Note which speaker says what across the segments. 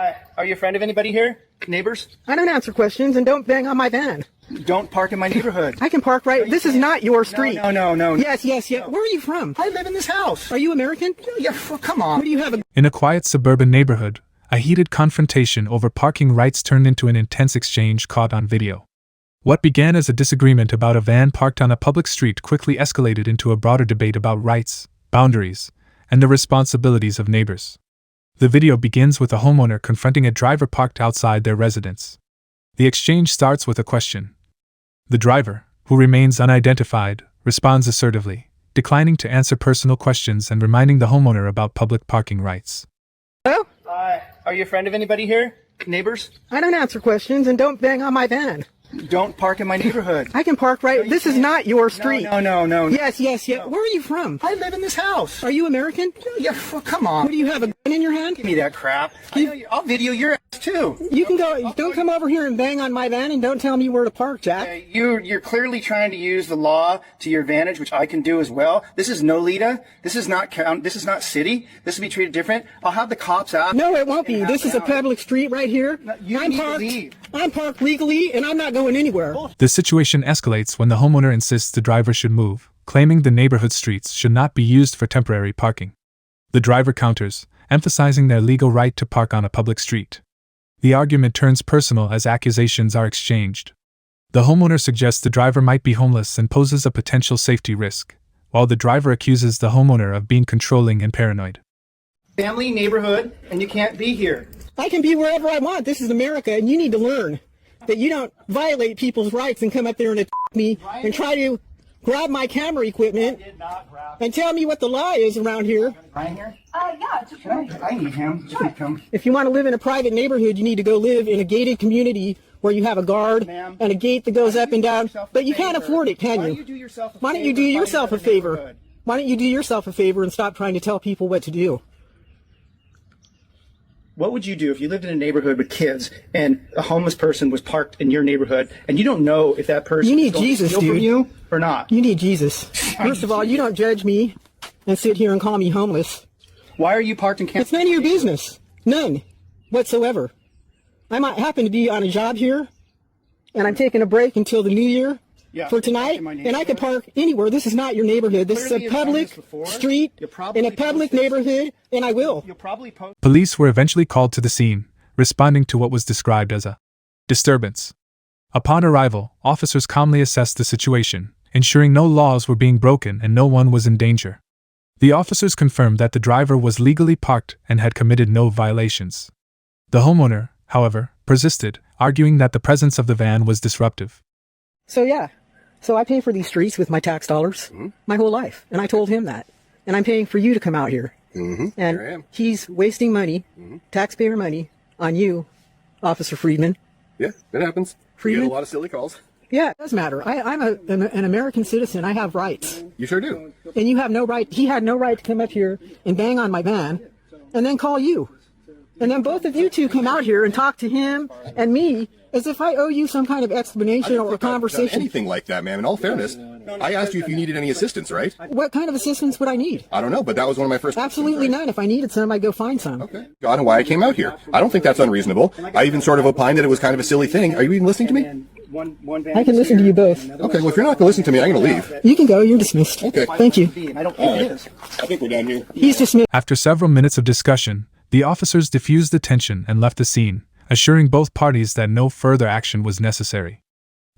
Speaker 1: Hi. Are you a friend of anybody here? Neighbors?
Speaker 2: I don't answer questions and don't bang on my van.
Speaker 1: Don't park in my neighborhood.
Speaker 2: I can park right. This is not your street.
Speaker 1: No.
Speaker 2: Yes. Where are you from?
Speaker 1: I live in this house.
Speaker 2: Are you American?
Speaker 1: Yeah, come on.
Speaker 2: What do you have?
Speaker 3: In a quiet suburban neighborhood, a heated confrontation over parking rights turned into an intense exchange caught on video. What began as a disagreement about a van parked on a public street quickly escalated into a broader debate about rights, boundaries, and the responsibilities of neighbors. The video begins with a homeowner confronting a driver parked outside their residence. The exchange starts with a question. The driver, who remains unidentified, responds assertively, declining to answer personal questions and reminding the homeowner about public parking rights.
Speaker 2: Hello?
Speaker 1: Hi. Are you a friend of anybody here? Neighbors?
Speaker 2: I don't answer questions and don't bang on my van.
Speaker 1: Don't park in my neighborhood.
Speaker 2: I can park right. This is not your street.
Speaker 1: No.
Speaker 2: Yes. Where are you from?
Speaker 1: I live in this house.
Speaker 2: Are you American?
Speaker 1: Yeah, come on.
Speaker 2: What do you have? A gun in your hand?
Speaker 1: Give me that crap. I'll video your ass too.
Speaker 2: You can go. Don't come over here and bang on my van and don't tell me where to park, Jack.
Speaker 1: You're clearly trying to use the law to your advantage, which I can do as well. This is Nolita. This is not city. This will be treated different. I'll have the cops out.
Speaker 2: No, it won't be. This is a public street right here. I'm parked legally, and I'm not going anywhere.
Speaker 3: The situation escalates when the homeowner insists the driver should move, claiming the neighborhood streets should not be used for temporary parking. The driver counters, emphasizing their legal right to park on a public street. The argument turns personal as accusations are exchanged. The homeowner suggests the driver might be homeless and poses a potential safety risk, while the driver accuses the homeowner of being controlling and paranoid.
Speaker 1: Family, neighborhood, and you can't be here.
Speaker 2: I can be wherever I want. This is America, and you need to learn that you don't violate people's rights and come up there and attack me and try to grab my camera equipment and tell me what the law is around here.
Speaker 1: Brian here?
Speaker 4: Yeah, just
Speaker 1: I need him. Sure. Come.
Speaker 2: If you want to live in a private neighborhood, you need to go live in a gated community where you have a guard and a gate that goes up and down. But you can't afford it, can you? Why don't you do yourself a favor? Why don't you do yourself a favor and stop trying to tell people what to do?
Speaker 1: What would you do if you lived in a neighborhood with kids and a homeless person was parked in your neighborhood and you don't know if that person is going to steal from you or not?
Speaker 2: You need Jesus. First of all, you don't judge me and sit here and call me homeless.
Speaker 1: Why are you parked in Kansas?
Speaker 2: It's none of your business. None whatsoever. I might happen to be on a job here and I'm taking a break until the new year for tonight, and I can park anywhere. This is not your neighborhood. This is a public street in a public neighborhood, and I will.
Speaker 3: Police were eventually called to the scene, responding to what was described as a disturbance. Upon arrival, officers calmly assessed the situation, ensuring no laws were being broken and no one was in danger. The officers confirmed that the driver was legally parked and had committed no violations. The homeowner, however, persisted, arguing that the presence of the van was disruptive.
Speaker 2: So I pay for these streets with my tax dollars my whole life, and I told him that. And I'm paying for you to come out here. And he's wasting money, taxpayer money, on you, Officer Friedman.
Speaker 5: Yeah, it happens.
Speaker 2: Friedman?
Speaker 5: You get a lot of silly calls.
Speaker 2: Yeah, it does matter. I'm an American citizen. I have rights.
Speaker 5: You sure do.
Speaker 2: And you have no right. He had no right to come up here and bang on my van and then call you. And then both of you two come out here and talk to him and me as if I owe you some kind of explanation or conversation.
Speaker 5: Anything like that, ma'am. In all fairness, I asked you if you needed any assistance, right?
Speaker 2: What kind of assistance would I need?
Speaker 5: I don't know, but that was one of my first
Speaker 2: Absolutely
Speaker 5: questions, right?
Speaker 2: none. If I needed some, I'd go find some.
Speaker 5: Okay. God, and why I came out here. I don't think that's unreasonable. I even sort of opined that it was kind of a silly thing. Are you even listening to me?
Speaker 2: I can listen to you both.
Speaker 5: Okay, well, if you're not going to listen to me, I'm going to leave.
Speaker 2: You can go. You're dismissed.
Speaker 5: Okay.
Speaker 2: Thank you.
Speaker 1: I don't think it is.
Speaker 5: I think we're done here.
Speaker 2: He's dismissed.
Speaker 3: After several minutes of discussion, the officers diffused the tension and left the scene, assuring both parties that no further action was necessary.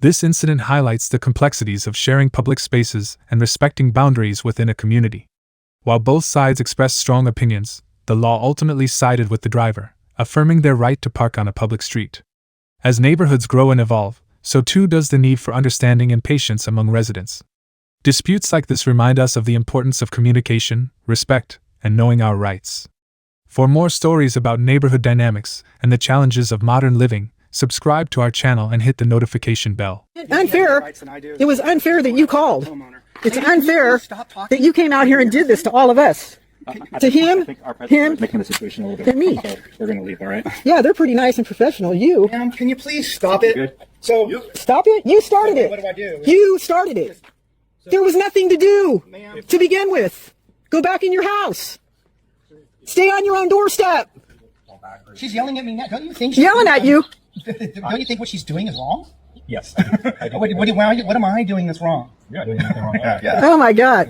Speaker 3: This incident highlights the complexities of sharing public spaces and respecting boundaries within a community. While both sides expressed strong opinions, the law ultimately sided with the driver, affirming their right to park on a public street. As neighborhoods grow and evolve, so too does the need for understanding and patience among residents. Disputes like this remind us of the importance of communication, respect, and knowing our rights. For more stories about neighborhood dynamics and the challenges of modern living, subscribe to our channel and hit the notification bell.
Speaker 2: Unfair. It was unfair that you called. It's unfair that you came out here and did this to all of us. To him,
Speaker 1: making the situation a little bit
Speaker 2: and me.
Speaker 1: We're going to leave, all right?
Speaker 2: Yeah, they're pretty nice and professional. You.
Speaker 1: Ma'am, can you please stop it? So,
Speaker 2: Stop it? You started it.
Speaker 1: what do I do?
Speaker 2: You started it. There was nothing to do to begin with. Go back in your house. Stay on your own doorstep.
Speaker 1: She's yelling at me now. Don't you think
Speaker 2: Yelling at you?
Speaker 1: Don't you think what she's doing is wrong?
Speaker 4: Yes.
Speaker 1: What am I doing that's wrong?
Speaker 4: Yeah, doing nothing wrong.
Speaker 1: Yeah.
Speaker 2: Oh my God.